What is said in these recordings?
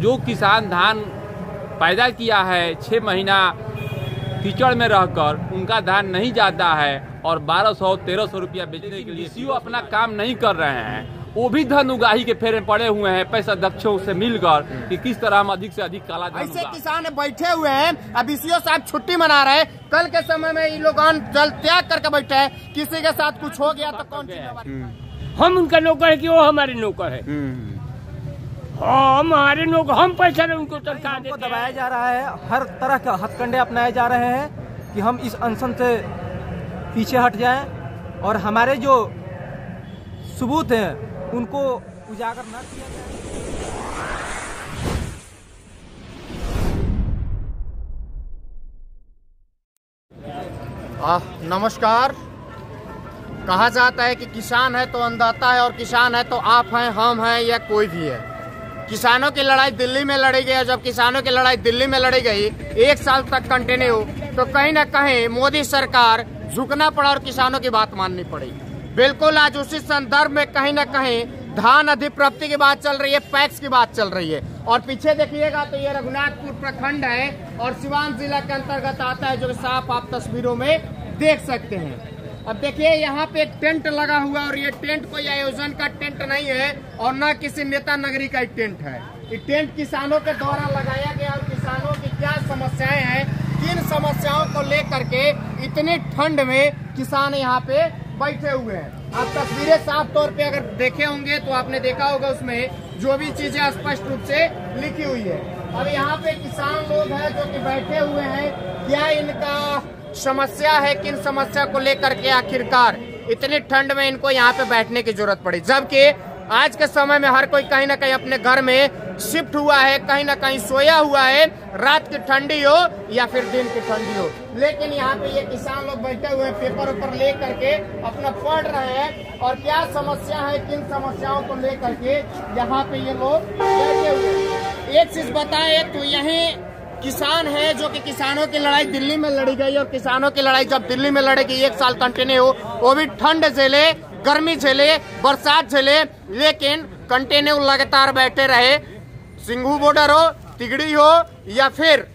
जो किसान धान पैदा किया है 6 महीना कीचड़ में रहकर उनका धान नहीं जाता है और 1200-1300 रुपया बेचने के लिए सीओ अपना काम नहीं कर रहे हैं, वो भी धन उगाही के फेरे पड़े हुए हैं पैसा दक्षों से मिलकर कि किस तरह हम अधिक से अधिक काला धन ऐसे किसान बैठे हुए हैं। अब सीओ साहब छुट्टी मना रहे हैं, कल के समय में ये लोग जल त्याग करके बैठे हैं, किसी के साथ कुछ हो गया तो कौन जिम्मेदार? हम उनका नौकर है कि वो हमारे नौकर है? हम हमारे नौकर, हम पैसा उनको तनख्वाह देते हैं। दबाया जा रहा है, हर तरह का हथकंडे अपनाए जा रहे हैं कि हम इस अनशन से पीछे हट जाएं और हमारे जो सबूत हैं उनको उजागर न किया जाए। नमस्कार। कहा जाता है कि किसान है तो अन्नदाता है और किसान है तो आप हैं, हम हैं या कोई भी है। किसानों की लड़ाई दिल्ली में लड़ी गई, जब किसानों की लड़ाई दिल्ली में लड़ी गई 1 साल तक कंटिन्यू, तो कहीं ना कहीं मोदी सरकार झुकना पड़ा और किसानों की बात माननी पड़ी। बिल्कुल आज उसी संदर्भ में कहीं ना कहीं धान अधिप्राप्ति की बात चल रही है, पैक्स की बात चल रही है। और पीछे देखिएगा तो ये रघुनाथपुर प्रखंड है और सिवान जिला के अंतर्गत आता है, जो साफ आप तस्वीरों में देख सकते हैं। अब देखिए यहाँ पे एक टेंट लगा हुआ और ये टेंट कोई आयोजन का टेंट नहीं है और न किसी नेता नगरी का टेंट है। ये टेंट किसानों के द्वारा लगाया गया और किसानों की क्या समस्याएं हैं, किन समस्याओं को लेकर के इतनी ठंड में किसान यहाँ पे बैठे हुए हैं। आप तस्वीरें साफ तौर पे अगर देखे होंगे तो आपने देखा होगा उसमें जो भी चीजें स्पष्ट रूप से लिखी हुई है। अब यहाँ पे किसान लोग हैं जो कि बैठे हुए हैं, क्या इनका समस्या है, किन समस्या को लेकर के आखिरकार इतनी ठंड में इनको यहाँ पे बैठने की जरूरत पड़ी, जबकि आज के समय में हर कोई कहीं ना कहीं अपने घर में शिफ्ट हुआ है, कहीं ना कहीं सोया हुआ है, रात की ठंडी हो या फिर दिन की ठंडी हो। लेकिन यहाँ पे ये किसान लोग बैठे हुए पेपर ऊपर ले करके अपना पढ़ रहे हैं और क्या समस्या है, किन समस्याओं को लेकर के यहाँ पे ये लोग बैठे हुए हैं। एक चीज बताए तो यही किसान है जो कि किसानों की लड़ाई दिल्ली में लड़ी गई और किसानों की लड़ाई जब दिल्ली में लड़ेगी 1 साल कंटिन्यू हो, वो भी ठंड झेले, गर्मी झेले, बरसात झेले, लेकिन कंटिन्यू लगातार बैठे रहे। सिंघू बॉर्डर हो, तिगड़ी हो या फिर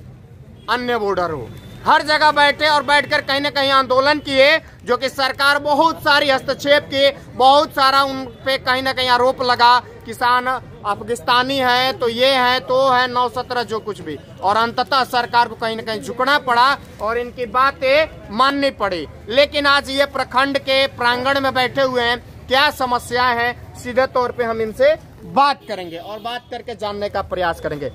अन्य बॉर्डर हो, हर जगह बैठे और बैठकर कहीं ना कहीं आंदोलन किए, जो कि सरकार बहुत सारी हस्तक्षेप की, बहुत सारा उन पे कहीं ना कहीं आरोप लगा, किसान अफगानिस्तानी है तो ये है तो है 9/17 जो कुछ भी, और अंततः सरकार को कहीं ना कहीं झुकना पड़ा और इनकी बातें माननी पड़ी। लेकिन आज ये प्रखंड के प्रांगण में बैठे हुए हैं, क्या समस्याएं हैं सीधे तौर पे हम इनसे बात करेंगे और बात करके जानने का प्रयास करेंगे।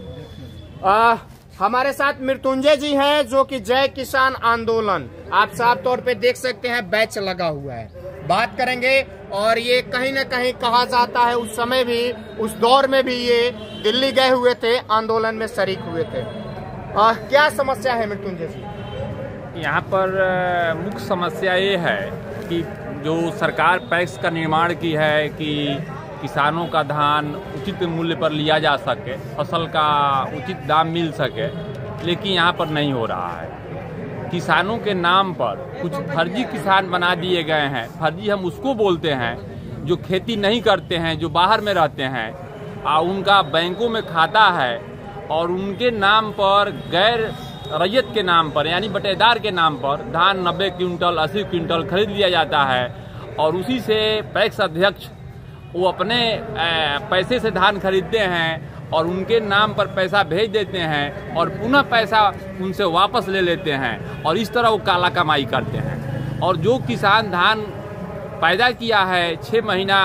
हमारे साथ मृत्युंजय जी हैं जो कि जय किसान आंदोलन, आप साफ तौर पे देख सकते हैं बैच लगा हुआ है, बात करेंगे। और ये कहीं ना कहीं कहा जाता है उस समय भी, उस दौर में भी ये दिल्ली गए हुए थे, आंदोलन में शरीक हुए थे। क्या समस्या है मृत्युंजय जी? यहाँ पर मुख्य समस्या ये है कि जो सरकार पैक्स का निर्माण की है कि किसानों का धान उचित मूल्य पर लिया जा सके, फसल का उचित दाम मिल सके, लेकिन यहाँ पर नहीं हो रहा है। किसानों के नाम पर कुछ फर्जी किसान बना दिए गए हैं। फर्जी हम उसको बोलते हैं जो खेती नहीं करते हैं, जो बाहर में रहते हैं, उनका बैंकों में खाता है और उनके नाम पर गैर रैयत के नाम पर यानी बटेदार के नाम पर धान 90 क्विंटल 80 क्विंटल खरीद लिया जाता है और उसी से पैक्स अध्यक्ष वो अपने पैसे से धान खरीदते हैं और उनके नाम पर पैसा भेज देते हैं और पुनः पैसा उनसे वापस ले लेते हैं और इस तरह वो काला कमाई करते हैं। और जो किसान धान पैदा किया है 6 महीना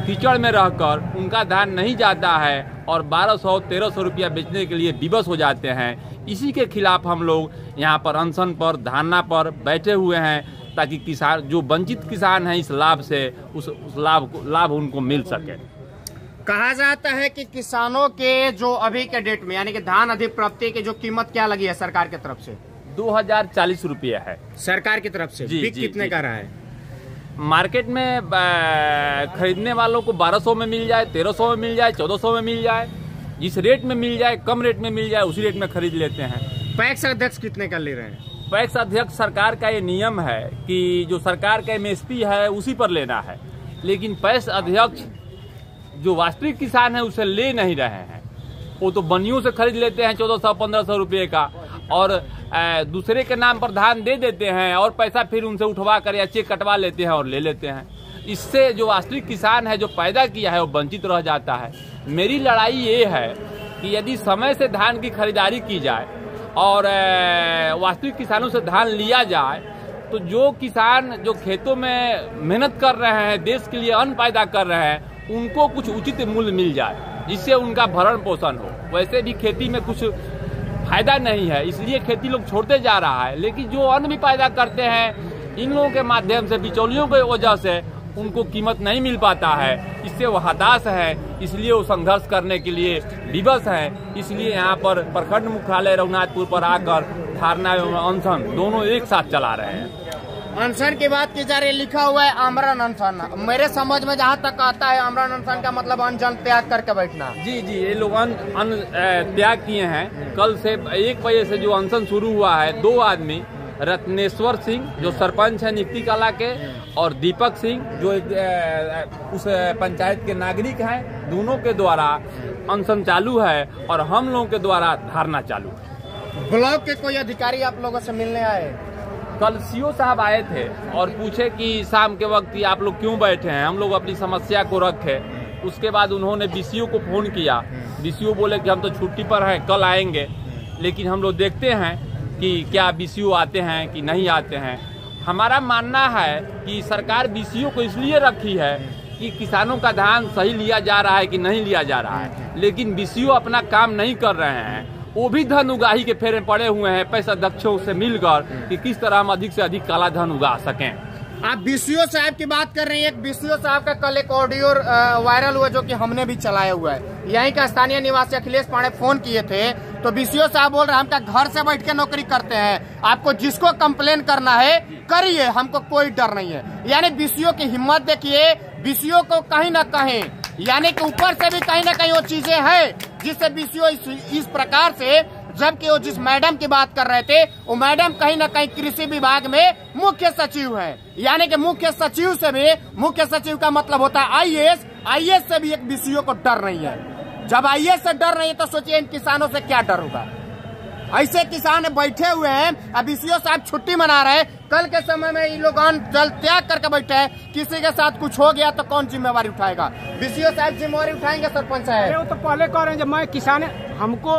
कीचड़ में रहकर उनका धान नहीं जाता है और 1200-1300 रुपया बेचने के लिए विवश हो जाते हैं, इसी के खिलाफ हम लोग यहाँ पर अनशन पर, धरना पर बैठे हुए हैं ताकि किसान, जो वंचित किसान हैं, इस लाभ से उस लाभ उनको मिल सके। कहा जाता है कि किसानों के जो अभी के डेट में यानी कि धान अधिप्राप्ति की जो कीमत क्या लगी है सरकार की तरफ से? 2040 रुपया है सरकार की तरफ से। जी, कितने का रहा है? मार्केट में खरीदने वालों को 1200 में मिल जाए, 1300 में मिल जाए, 1400 में मिल जाए, जिस रेट में मिल जाए, कम रेट में मिल जाए, उसी रेट में खरीद लेते हैं। पैक्स अध्यक्ष कितने का ले रहे हैं? पैक्स अध्यक्ष सरकार का ये नियम है कि जो सरकार का MSP है उसी पर लेना है, लेकिन पैक्स अध्यक्ष जो वास्तविक किसान है उसे ले नहीं रहे हैं। वो तो बनियों से खरीद लेते हैं 1400-1500 रुपये का, और दूसरे के नाम पर धान दे देते हैं और पैसा फिर उनसे उठवा कर या चेक कटवा लेते हैं और ले लेते हैं। इससे जो वास्तविक किसान है, जो पैदा किया है, वो वंचित रह जाता है। मेरी लड़ाई ये है कि यदि समय से धान की खरीदारी की जाए और वास्तविक किसानों से धान लिया जाए, तो जो किसान जो खेतों में मेहनत कर रहे हैं, देश के लिए अन्न पैदा कर रहे हैं, उनको कुछ उचित मूल्य मिल जाए, जिससे उनका भरण पोषण हो। वैसे भी खेती में कुछ फायदा नहीं है, इसलिए खेती लोग छोड़ते जा रहा है। लेकिन जो अन्न भी पैदा करते हैं, इन लोगों के माध्यम से, बिचौलियों की वजह से उनको कीमत नहीं मिल पाता है। इससे वो हताश है, इसलिए वो संघर्ष करने के लिए विवश है। इसलिए यहाँ पर प्रखंड मुख्यालय रघुनाथपुर पर आकर धरना एवं अनशन दोनों एक साथ चला रहे हैं। अनशन की बात की जा रही है, लिखा हुआ है आमरण अनशन। मेरे समझ में जहाँ तक आता है, आमरण अनशन का मतलब अन्न जल त्याग करके बैठना। जी, ये लोग अन्न त्याग किए हैं। कल से 1 बजे से जो अनशन शुरू हुआ है, 2 आदमी, रत्नेश्वर सिंह जो सरपंच है निक्ति कला के, और दीपक सिंह जो उस पंचायत के नागरिक हैं, दोनों के द्वारा अनशन चालू है और हम लोगों के द्वारा धरना चालू है। ब्लॉक के कोई अधिकारी आप लोगों से मिलने आए? कल सीओ साहब आए थे और पूछे कि शाम के वक्त आप लोग क्यों बैठे हैं, हम लोग अपनी समस्या को रखे। उसके बाद उन्होंने बीसीओ को फोन किया। बीसीओ बोले कि हम तो छुट्टी पर हैं, कल आएंगे। लेकिन हम लोग देखते हैं कि क्या बीसीओ आते हैं कि नहीं आते हैं। हमारा मानना है कि सरकार बीसीओ को इसलिए रखी है कि किसानों का धान सही लिया जा रहा है कि नहीं लिया जा रहा है, लेकिन बीसीओ अपना काम नहीं कर रहे हैं। वो भी धन उगाही के फेरे पड़े हुए हैं पैसा दक्षों से मिलकर कि किस तरह हम अधिक से अधिक काला धन उगा सकें। आप बीसीओ साहब की बात कर रहे हैं। एक बीसीओ साहब का कल एक ऑडियो वायरल हुआ जो कि हमने भी चलाया हुआ है। यहीं का स्थानीय निवासी अखिलेश पांडे फोन किए थे तो बीसीओ साहब बोल रहे हैं हम घर से बैठ के नौकरी करते हैं, आपको जिसको कंप्लेन करना है करिए, हमको कोई डर नहीं है। यानी बीसीओ की हिम्मत देखिए। बीसीओ को कहीं ना कहीं यानी कि ऊपर से भी कहीं ना कहीं वो चीजें हैं जिससे बीसीओ इस प्रकार से, जबकि वो जिस मैडम की बात कर रहे थे वो मैडम कहीं ना कहीं कृषि विभाग में मुख्य सचिव है। यानी कि मुख्य सचिव से भी, मुख्य सचिव का मतलब होता है आईएएस, आईएएस से भी एक बीसीओ को डर नहीं है। जब आईएएस से डर नहीं है तो सोचिए इन किसानों से क्या डर होगा। ऐसे किसान बैठे हुए हैं, अब बीसीओ साहब छुट्टी मना रहे हैं। कल के समय में ये लोग जल त्याग करके बैठे हैं। किसी के साथ कुछ हो गया तो कौन जिम्मेवारी उठाएगा? बीसीओ साहब जिम्मेवारी उठाएंगे? सरपंच साहब वो तो पहले कह रहे हैं जब मैं किसान हमको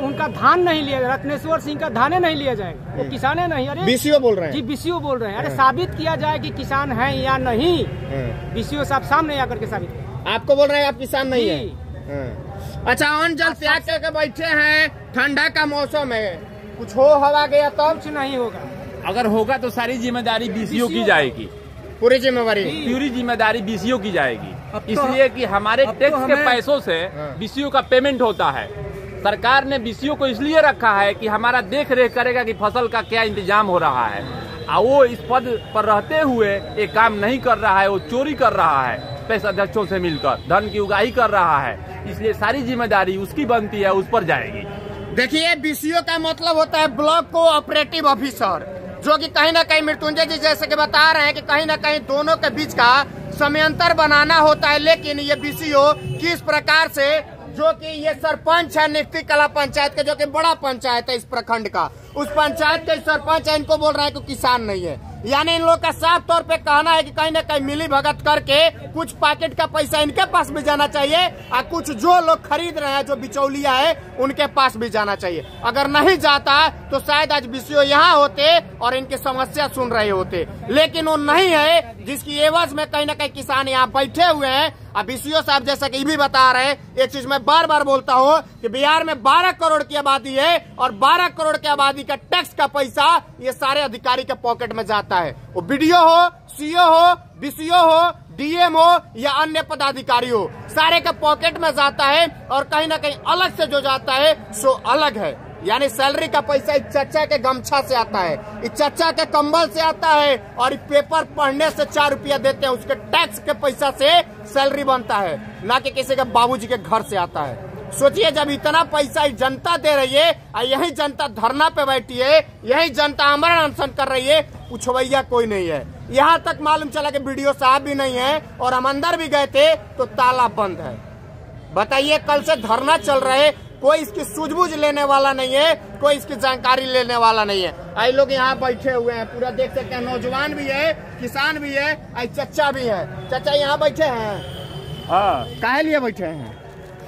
उनका धान नहीं लिया, रत्नेश्वर सिंह का धाने नहीं लिया जाएगा, वो किसाने नहीं। अरे बीसीओ बोल रहे हैं? जी बीसीओ बोल रहे हैं। अरे साबित किया जाए कि किसान है या नहीं। बीसीओ साहब सामने आकर के साबित। आपको बोल रहे हैं आप किसान नहीं है? अच्छा, अन्न जल त्याग करके बैठे हैं, ठंडा का मौसम है, कुछ हो हवा गया तो कुछ नहीं होगा। अगर होगा तो सारी जिम्मेदारी बीसीओ की जाएगी, पूरी जिम्मेवारी, पूरी जिम्मेदारी बीसीओ की जाएगी। इसलिए कि हमारे टैक्स के पैसों से बीसीओ का पेमेंट होता है। सरकार ने बीसीओ को इसलिए रखा है कि हमारा देख रेख करेगा कि फसल का क्या इंतजाम हो रहा है। वो इस पद पर रहते हुए एक काम नहीं कर रहा है, वो चोरी कर रहा है, पैसा अध्यक्षों से मिलकर धन की उगाही कर रहा है। इसलिए सारी जिम्मेदारी उसकी बनती है, उस पर जाएगी। देखिए, बीसीओ का मतलब होता है ब्लॉक कोऑपरेटिव ऑफिसर, जो कि कहीं ना कहीं मृत्युंजय जी जैसे कि बता रहे हैं कि कहीं ना कहीं दोनों के बीच का समयंतर बनाना होता है। लेकिन ये बीसीओ किस प्रकार से, जो कि ये सरपंच है निक्ति कला पंचायत के, जो कि बड़ा पंचायत है इस प्रखंड का, उस पंचायत के सरपंच है, इनको बोल रहा है कि किसान नहीं है। यानी इन लोग का साफ तौर पे कहना है कि कहीं ना कहीं मिली भगत करके कुछ पैकेट का पैसा इनके पास भी जाना चाहिए और कुछ जो लोग खरीद रहे हैं, जो बिचौलिया है, उनके पास भी जाना चाहिए। अगर नहीं जाता तो शायद आज बीसीओ यहाँ होते और इनकी समस्या सुन रहे होते, लेकिन वो नहीं है, जिसकी एवज में कहीं ना कहीं किसान यहाँ बैठे हुए हैं। अब बीसीओ साहब जैसा कि भी बता रहे हैं, एक चीज मैं बार बार बोलता हूँ कि बिहार में 12 करोड़ की आबादी है और 12 करोड़ की आबादी का टैक्स का पैसा ये सारे अधिकारी के पॉकेट में जाता है। वो बीडीओ हो, सीओ हो, बीसीओ हो, डीएम हो या अन्य पदाधिकारी हो, सारे के पॉकेट में जाता है। और कहीं ना कहीं अलग से जो जाता है सो अलग है। यानी सैलरी का पैसा इस चच्चा के गमछा से आता है, इस चच्चा के कंबल से आता है, और पेपर पढ़ने से 4 रुपया देते हैं, उसके टैक्स के पैसा से सैलरी बनता है, ना कि किसी के बाबूजी के घर से आता है। सोचिए, जब इतना पैसा जनता दे रही है और यही जनता धरना पे बैठी है, यही जनता आमरण अनशन कर रही है, पूछवैया कोई नहीं है। यहाँ तक मालूम चला कि बीडीओ साहब भी नहीं है और हम अंदर भी गए थे तो ताला बंद है। बताइए, कल से धरना चल रहे, कोई इसकी सूझबूझ लेने वाला नहीं है, कोई इसकी जानकारी लेने वाला नहीं है। आई लोग यहाँ बैठे हुए हैं, पूरा देख सकते हैं, नौजवान भी है, किसान भी है, आई चचा भी है। चचा यहाँ बैठे हैं, हाँ काहे लिए बैठे हैं?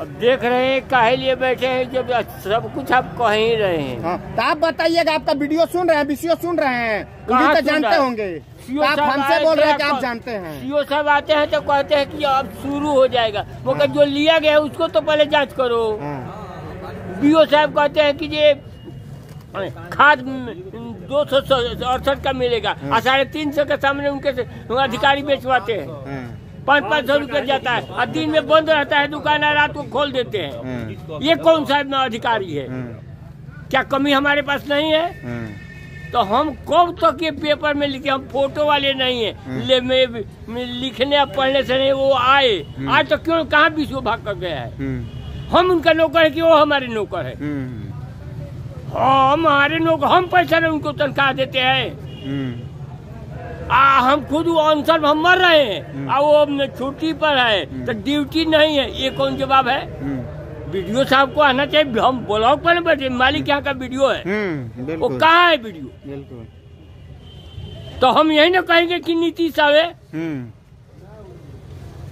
अब देख रहे हैं काहे लिए बैठे हैं, जब सब कुछ आप कह ही रहे हैं। हाँ, तो आप बताइएगा, आपका वीडियो सुन रहे हैं, वीडियो सुन रहे हैं, कहाँ तो सुन जानते रहे हैं? होंगे। सीओ तो आप साहब हमसे आए बोल रहे हैं थे, कि आप जानते हैं। सीओ साहब आते हैं तो कहते हैं कि अब शुरू हो जाएगा, मगर जो लिया गया है उसको तो पहले जांच करो। बीओ साहब कहते हैं कि ये खाद 268 का मिलेगा, 350 के सामने उनके अधिकारी बेचवाते हैं, 500 रुपये जाता है, और दिन में बंद रहता है दुकान, रात को खोल देते हैं। ये कौन सा अधिकारी है? क्या कमी हमारे पास नहीं है? तो हम कब तक ये पेपर में लिखे? हम फोटो वाले नहीं है, लिखने और पढ़ने से नहीं। वो आए आज तो क्यों कहाँ विश्व भाग कर गया है? हम उनका नौकर है कि वो हमारे नौकर है? हमारे नौकर, हम पैसा नहीं उनको तनख्वाह देते हैं। हम खुद अनशन हम मर रहे हैं और वो छुट्टी पर है, तो ड्यूटी नहीं है। ये कौन जवाब है? वीडियो साहब को आना चाहिए। हम ब्लॉग पर बैठे, मालिक यहाँ का वीडियो है, वो कहाँ है वीडियो? तो हम यही ना कहेंगे कि नीतीश आवे।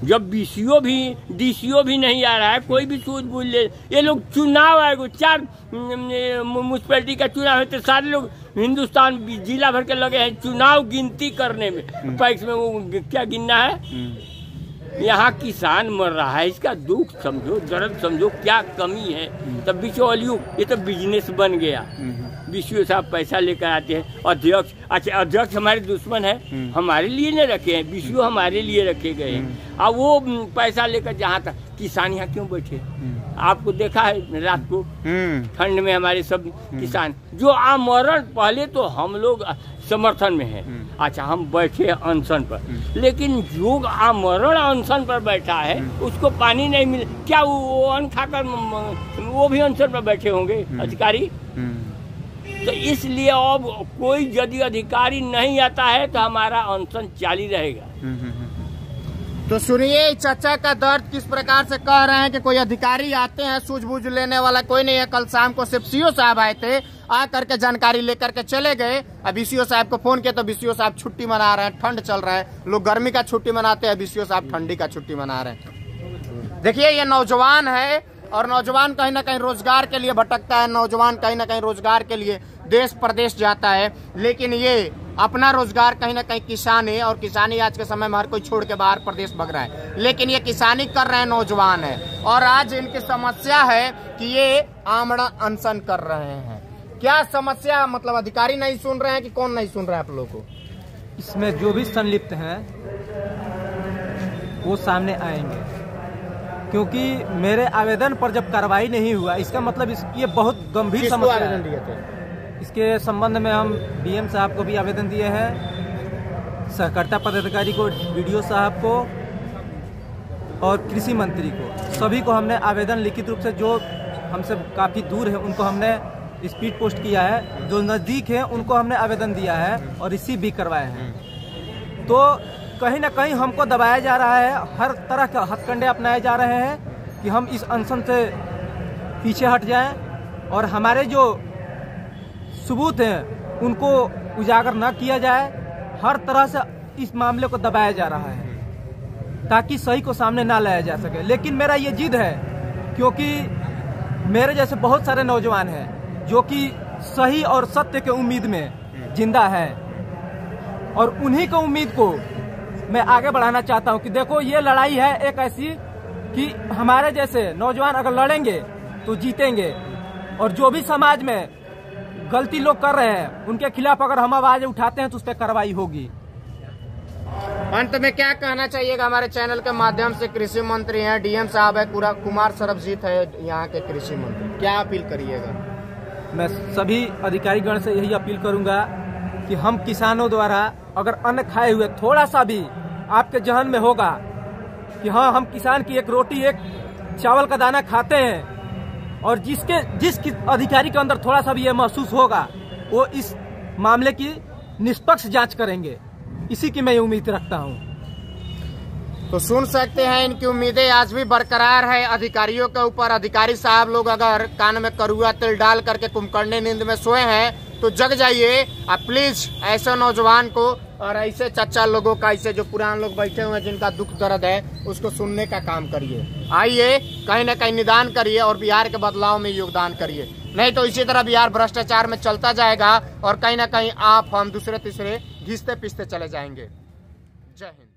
जब बीसीओ भी डीसीओ भी नहीं आ रहा है, कोई भी सूझबूझ ले। ये लोग चुनाव आएगा, 4 म्यूनिसिपैलिटी का चुनाव है, तो सारे लोग हिंदुस्तान जिला भर के लगे हैं चुनाव गिनती करने में। पैक्स में वो क्या गिनना है? यहाँ किसान मर रहा है, इसका दुख समझो, दर्द समझो, क्या कमी है। तब बिचौलियों, ये तो बिजनेस बन गया। बीसीओ साहब पैसा लेकर आते हैं, अध्यक्ष, अच्छा अध्यक्ष हमारे दुश्मन है, हमारे लिए नहीं रखे हैं, बीसीओ हमारे लिए रखे गए हैं। अब वो पैसा लेकर जहाँ तक किसान यहाँ क्यों बैठे? आपको देखा है रात को ठंड में हमारे सब किसान जो आमरण, पहले तो हम लोग समर्थन में है, अच्छा हम बैठे अनशन पर, लेकिन जो आमरण अनशन पर बैठा है उसको पानी नहीं मिले, क्या वो अन्न खाकर वो भी अनशन पर बैठे होंगे अधिकारी? तो इसलिए अब कोई यदि अधिकारी नहीं आता है तो हमारा अनशन जारी रहेगा। तो सुनिए चाचा का दर्द किस प्रकार से कह रहे हैं कि कोई अधिकारी आते हैं, सूझबूझ लेने वाला कोई नहीं है। कल शाम को सिर्फ सीओ साहब आए थे, आ करके जानकारी लेकर के चले गए। अब बीसीओ साहब को फोन किया तो बीसीओ साहब छुट्टी मना रहे हैं, ठंड चल रहा है, लोग गर्मी का छुट्टी मनाते हैं, बीसीओ साहब ठंडी का छुट्टी मना रहे हैं। देखिए ये नौजवान है, और नौजवान कहीं ना कहीं रोजगार के लिए भटकता है, नौजवान कहीं ना कहीं रोजगार के लिए देश प्रदेश जाता है, लेकिन ये अपना रोजगार कहीं ना कहीं किसानी, और किसानी आज के समय में हर कोई छोड़ के बाहर प्रदेश भग रहा है, लेकिन ये किसानी कर रहे हैं, नौजवान है, और आज इनकी समस्या है कि ये आमरण अनशन कर रहे हैं। क्या समस्या, मतलब अधिकारी नहीं सुन रहे हैं कि कौन नहीं सुन रहा है आप लोगों को? इसमें जो भी संलिप्त हैं वो सामने आएंगे, क्योंकि मेरे आवेदन पर जब कार्रवाई नहीं हुआ, इसका मतलब ये बहुत गंभीर समस्या है। इसके संबंध में हम डीएम साहब को भी आवेदन दिए हैं, सहकारिता पदाधिकारी को, वीडियो साहब को और कृषि मंत्री को, सभी को हमने आवेदन लिखित रूप से, जो हमसे काफ़ी दूर है उनको हमने स्पीड पोस्ट किया है, जो नज़दीक है उनको हमने आवेदन दिया है और रिसीव भी करवाए हैं। तो कहीं ना कहीं हमको दबाया जा रहा है, हर तरह के हथकंडे अपनाए जा रहे हैं कि हम इस अनशन से पीछे हट जाएं और हमारे जो सबूत हैं उनको उजागर न किया जाए। हर तरह से इस मामले को दबाया जा रहा है ताकि सही को सामने ना लाया जा सके। लेकिन मेरा ये जिद है, क्योंकि मेरे जैसे बहुत सारे नौजवान हैं जो कि सही और सत्य के उम्मीद में जिंदा है, और उन्हीं को उम्मीद को मैं आगे बढ़ाना चाहता हूं कि देखो ये लड़ाई है एक ऐसी कि हमारे जैसे नौजवान अगर लड़ेंगे तो जीतेंगे, और जो भी समाज में गलती लोग कर रहे हैं उनके खिलाफ अगर हम आवाज उठाते हैं तो उस पर कार्रवाई होगी। अंत में क्या कहना चाहिएगा? हमारे चैनल के माध्यम से कृषि मंत्री हैं, डीएम साहब है, पूरा कुमार सरबजीत है यहाँ के कृषि मंत्री, क्या अपील करिएगा? मैं सभी अधिकारीगण से यही अपील करूंगा कि हम किसानों द्वारा अगर अन्न खाए हुए थोड़ा सा भी आपके जहन में होगा कि हाँ हम किसान की एक रोटी, एक चावल का दाना खाते हैं, और जिस अधिकारी के अंदर थोड़ा सा भी ये महसूस होगा वो इस मामले की निष्पक्ष जांच करेंगे, इसी की मैं उम्मीद रखता हूं। तो सुन सकते हैं इनकी उम्मीदें आज भी बरकरार है अधिकारियों के ऊपर। अधिकारी साहब लोग अगर कान में करुआ तेल डाल करके कुंभकर्णी नींद में सोए हैं तो जग जाइए। आप प्लीज ऐसे नौजवान को और ऐसे चच्चा लोगों का, ऐसे जो पुराने लोग बैठे हुए हैं जिनका दुख दर्द है, उसको सुनने का काम करिए। आइए कहीं ना कहीं निदान करिए और बिहार के बदलाव में योगदान करिए। नहीं तो इसी तरह बिहार भ्रष्टाचार में चलता जाएगा और कहीं ना कहीं आप हम दूसरे तीसरे घिसते पिसते चले जाएंगे। जय हिंद।